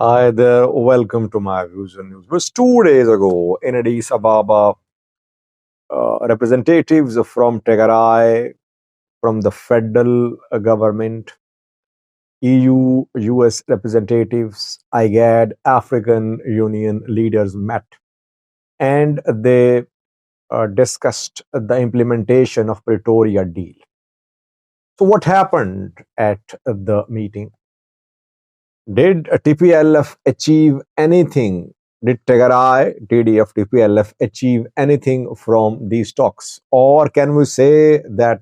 Hi there, welcome to my views and news. It was 2 days ago in Addis Ababa, representatives from Tigray, from the federal government, EU, US representatives, IGAD, African Union leaders met and they discussed the implementation of Pretoria deal. So what happened at the meeting? Did TPLF achieve anything? Did Tigray, TDF, TPLF achieve anything from these talks? Or can we say that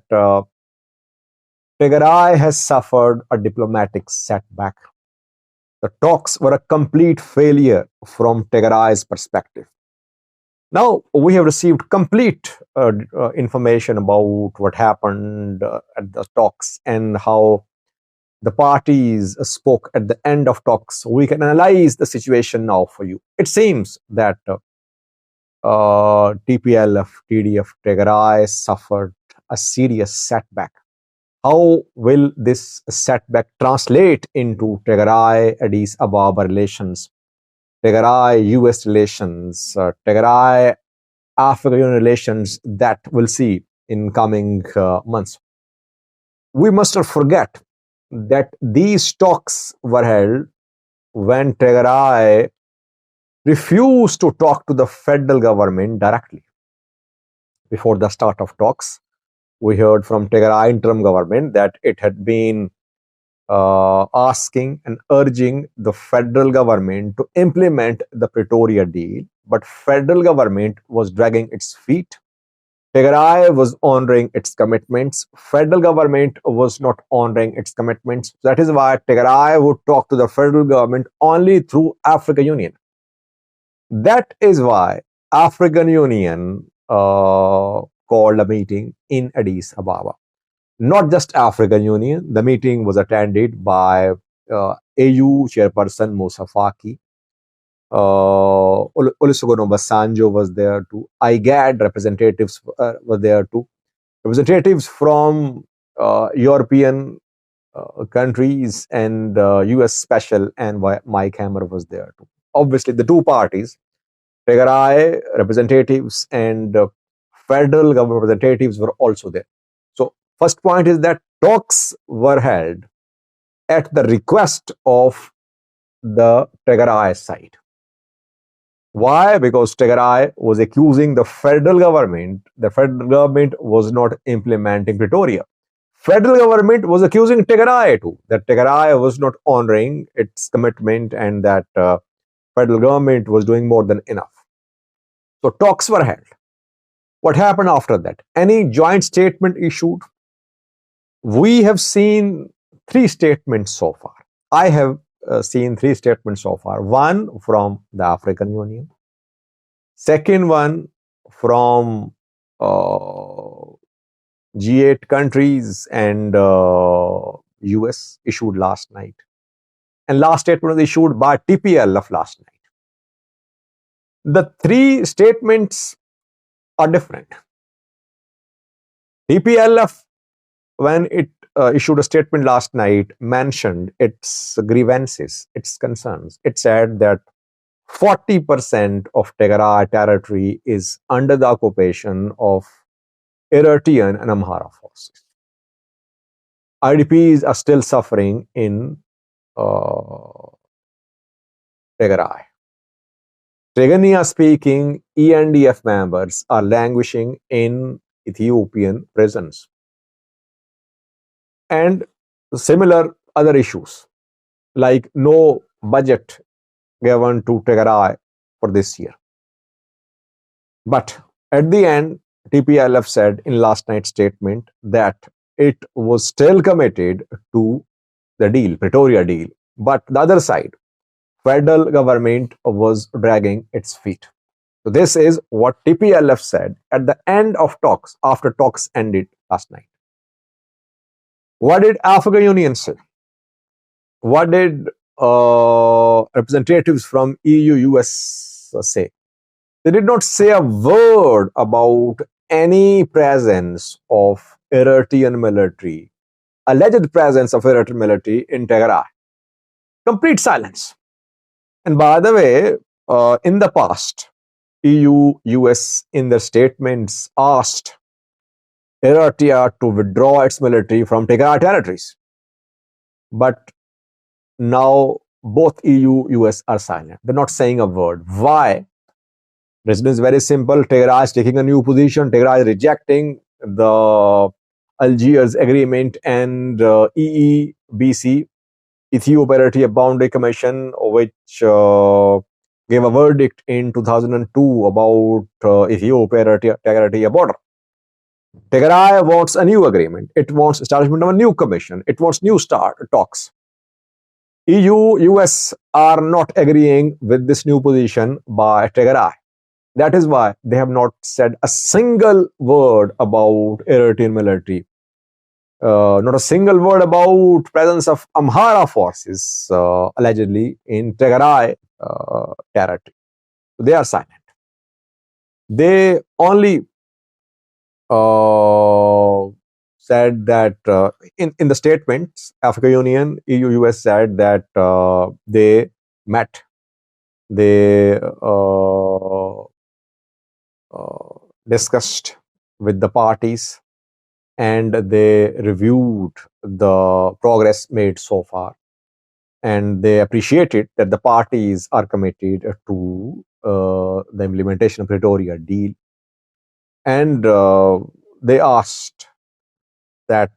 Tigray has suffered a diplomatic setback? The talks were a complete failure from Tigray's perspective. Now, we have received complete information about what happened at the talks and how the parties spoke at the end of talks. We can analyze the situation now for you. It seems that TPLF, TDF, Tigray suffered a serious setback. How will this setback translate into Tigray Addis Ababa relations, Tigray US relations, Tigray African relations that we'll see in coming months? We must not forget that these talks were held when Tigray refused to talk to the federal government directly. Before the start of talks, we heard from Tigray interim government that it had been asking and urging the federal government to implement the Pretoria deal, but federal government was dragging its feet. Tigray was honoring its commitments. Federal government was not honoring its commitments. That is why Tigray would talk to the federal government only through African Union. That is why African Union called a meeting in Addis Ababa. Not just African Union. The meeting was attended by AU chairperson Musa Faki. Olusegun Obasanjo was there too. IGAD representatives were there too. Representatives from European countries and US Special and Mike Hammer was there too. Obviously, the two parties, Tigray representatives and federal government representatives were also there. So, first point is that talks were held at the request of the Tigray side. Why? Because Tigray was accusing the federal government. The federal government was not implementing Pretoria. Federal government was accusing Tigray too, that Tigray was not honoring its commitment and that federal government was doing more than enough. So talks were held. What happened after that? Any joint statement issued? We have seen 3 statements so far. I have seen 3 statements so far. One from the African Union. Second one from G8 countries and US issued last night. And last statement was issued by TPLF last night. The 3 statements are different. TPLF, when it issued a statement last night, mentioned its grievances, its concerns. It said that 40% of Tigray territory is under the occupation of Eritrean and Amhara forces. IDPs are still suffering in Tigray. Tigrinya-speaking ENDF members are languishing in Ethiopian prisons. And similar other issues, like no budget given to Tigray for this year. But at the end, TPLF said in last night's statement that it was still committed to the deal, Pretoria deal. But the other side, federal government was dragging its feet. So this is what TPLF said at the end of talks, after talks ended last night. What did African Union say? What did representatives from EU, US say? They did not say a word about any presence of Eritrean military, alleged presence of Eritrean military in Tigray. Complete silence. And by the way, in the past, EU, US in their statements asked Eritrea to withdraw its military from Tigray territories. But now both EU, US are silent. They're not saying a word. Why? Reason is very simple. Tigray is taking a new position. Tigray is rejecting the Algiers Agreement and EEBC, Ethiopia Boundary Commission, which gave a verdict in 2002 about Ethiopia border. Tigray wants a new agreement. It wants establishment of a new commission. It wants new talks. EU, US are not agreeing with this new position by Tigray. That is why they have not said a single word about Eritrean military. Not a single word about presence of Amhara forces allegedly in Tigray territory. They are silent. They only said that in the statements, African Union, EU, US said that they met, they discussed with the parties, and they reviewed the progress made so far. And they appreciated that the parties are committed to the implementation of Pretoria deal. And they asked that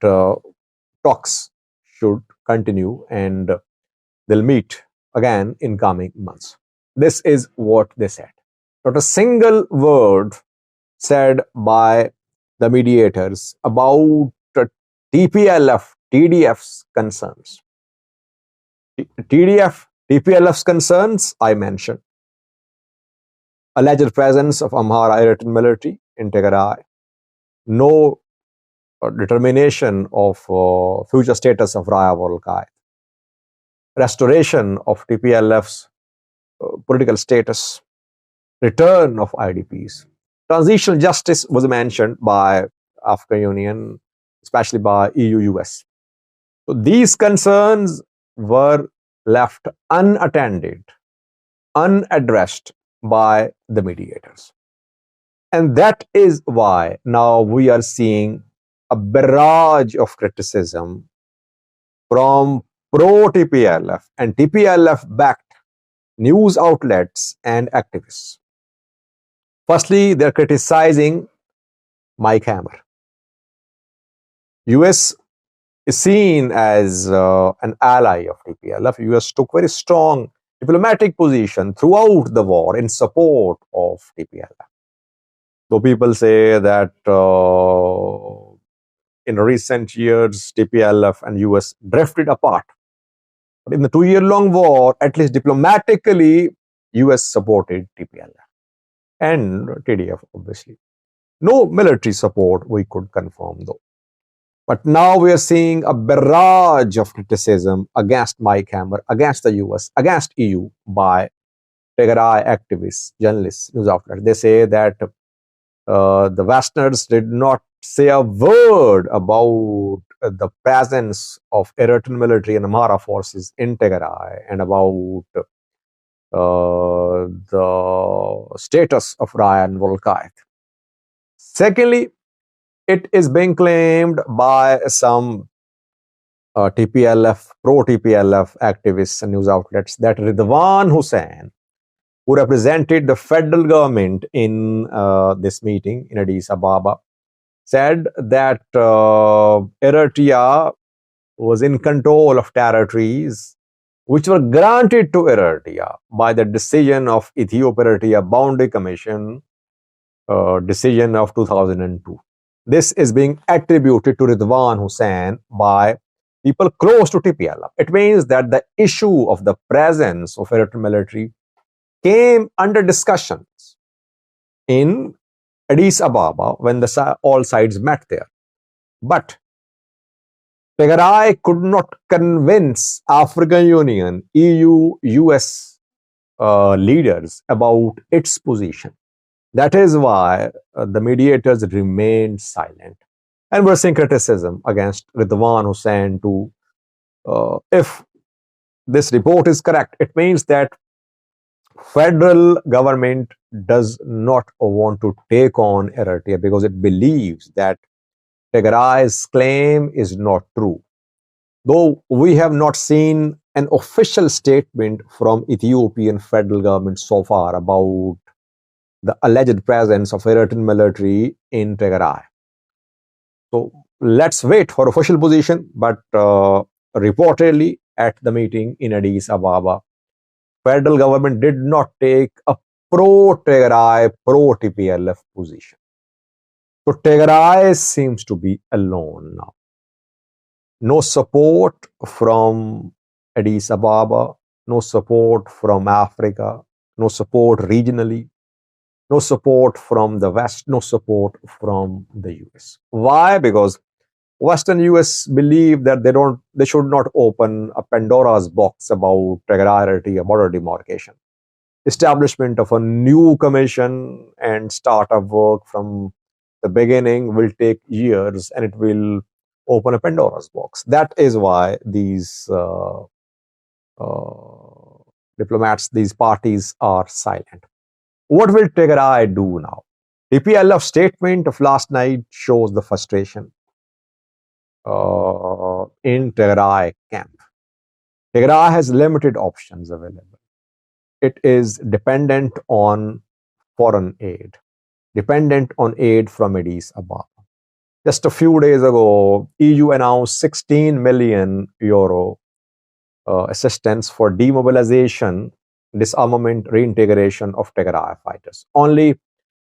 talks should continue and they'll meet again in coming months. This is what they said. Not a single word said by the mediators about TPLF, TDF's concerns. TPLF's concerns, I mentioned. Alleged presence of Amhara Eritrean military in Tigray. No determination of future status of Raya Volkai. Restoration of TPLF's political status. Return of IDPs. Transitional justice was mentioned by African Union, especially by EU, US. So these concerns were left unattended, unaddressed by the mediators. And that is why now we are seeing a barrage of criticism from pro-TPLF and TPLF-backed news outlets and activists. Firstly, they're criticizing Mike Hammer. US is seen as an ally of TPLF. US took very strong diplomatic position throughout the war in support of TPLF. Though people say that in recent years, TPLF and US drifted apart. But in the 2-year-long war, at least diplomatically, US supported TPLF and TDF, obviously. No military support we could confirm, though. But now we are seeing a barrage of criticism against Mike Hammer, against the US, against EU by Tigray activists, journalists, news outlets. They say that the Westerners did not say a word about the presence of Eritrean military and Amhara forces in Tigray and about the status of Ryan Volkai. Secondly, it is being claimed by some TPLF, pro-TPLF activists and news outlets that Ridwan Hussein, who represented the federal government in this meeting in Addis Ababa, said that Eritrea was in control of territories which were granted to Eritrea by the decision of Ethiopia Boundary Commission, decision of 2002. This is being attributed to Ridwan Hussein by people close to TPLF. It means that the issue of the presence of Eritrean military came under discussions in Addis Ababa when all sides met there. But Tigray could not convince African Union, EU, US leaders about its position. That is why the mediators remained silent. And we're seeing criticism against Ridwan Hussein too. If this report is correct, it means that federal government does not want to take on Eritrea because it believes that Tigray's claim is not true. Though we have not seen an official statement from Ethiopian federal government so far about the alleged presence of Eritrean military in Tigray. So let's wait for official position. But reportedly at the meeting in Addis Ababa, federal government did not take a pro-Tigray, pro-TPLF position. So Tigray seems to be alone now. No support from Addis Ababa, no support from Africa, no support regionally, no support from the West, no support from the US. Why? Because Western US believe that they should not open a Pandora's box about regularity or border demarcation. Establishment of a new commission and start of work from the beginning will take years, and it will open a Pandora's box. That is why these uh, diplomats, these parties are silent. What will Tigray do now? TPLF statement of last night shows the frustration in Tigray camp. Tigray has limited options available. It is dependent on foreign aid, dependent on aid from Addis Ababa. Just a few days ago, EU announced 16 million euro assistance for demobilization, disarmament, reintegration of Tigray fighters. Only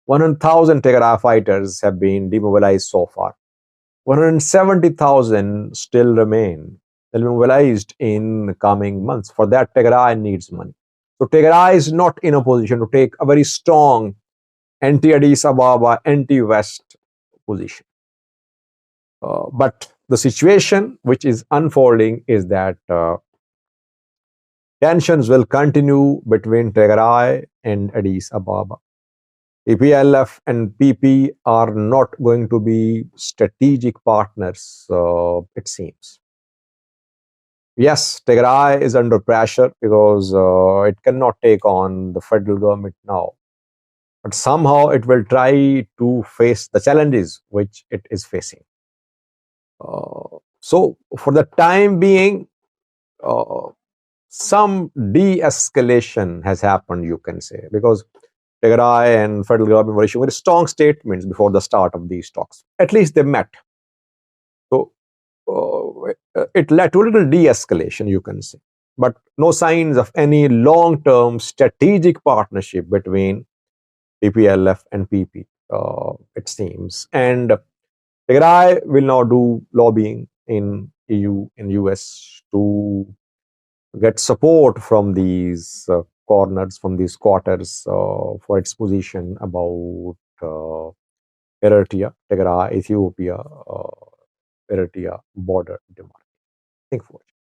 100,000 Tigray fighters have been demobilized so far. 170,000 still remain. They'll be mobilized in coming months. For that, Tigray needs money. So Tigray is not in a position to take a very strong anti-Addis Ababa, anti-West position. But the situation which is unfolding is that tensions will continue between Tigray and Addis Ababa. TPLF and PP are not going to be strategic partners, it seems. Yes, Tigray is under pressure because it cannot take on the federal government now. But somehow it will try to face the challenges which it is facing. So, for the time being, uh, some de-escalation has happened, you can say, because Tigray and federal government were issuing very strong statements before the start of these talks. At least they met. So it led to a little de-escalation, you can say, but no signs of any long-term strategic partnership between TPLF and PP, it seems. And Tigray will now do lobbying in EU and US to get support from these corners, from these quarters for its position about Eritrea, Tigray, Ethiopia, Eritrea border demand. Thank you for watching.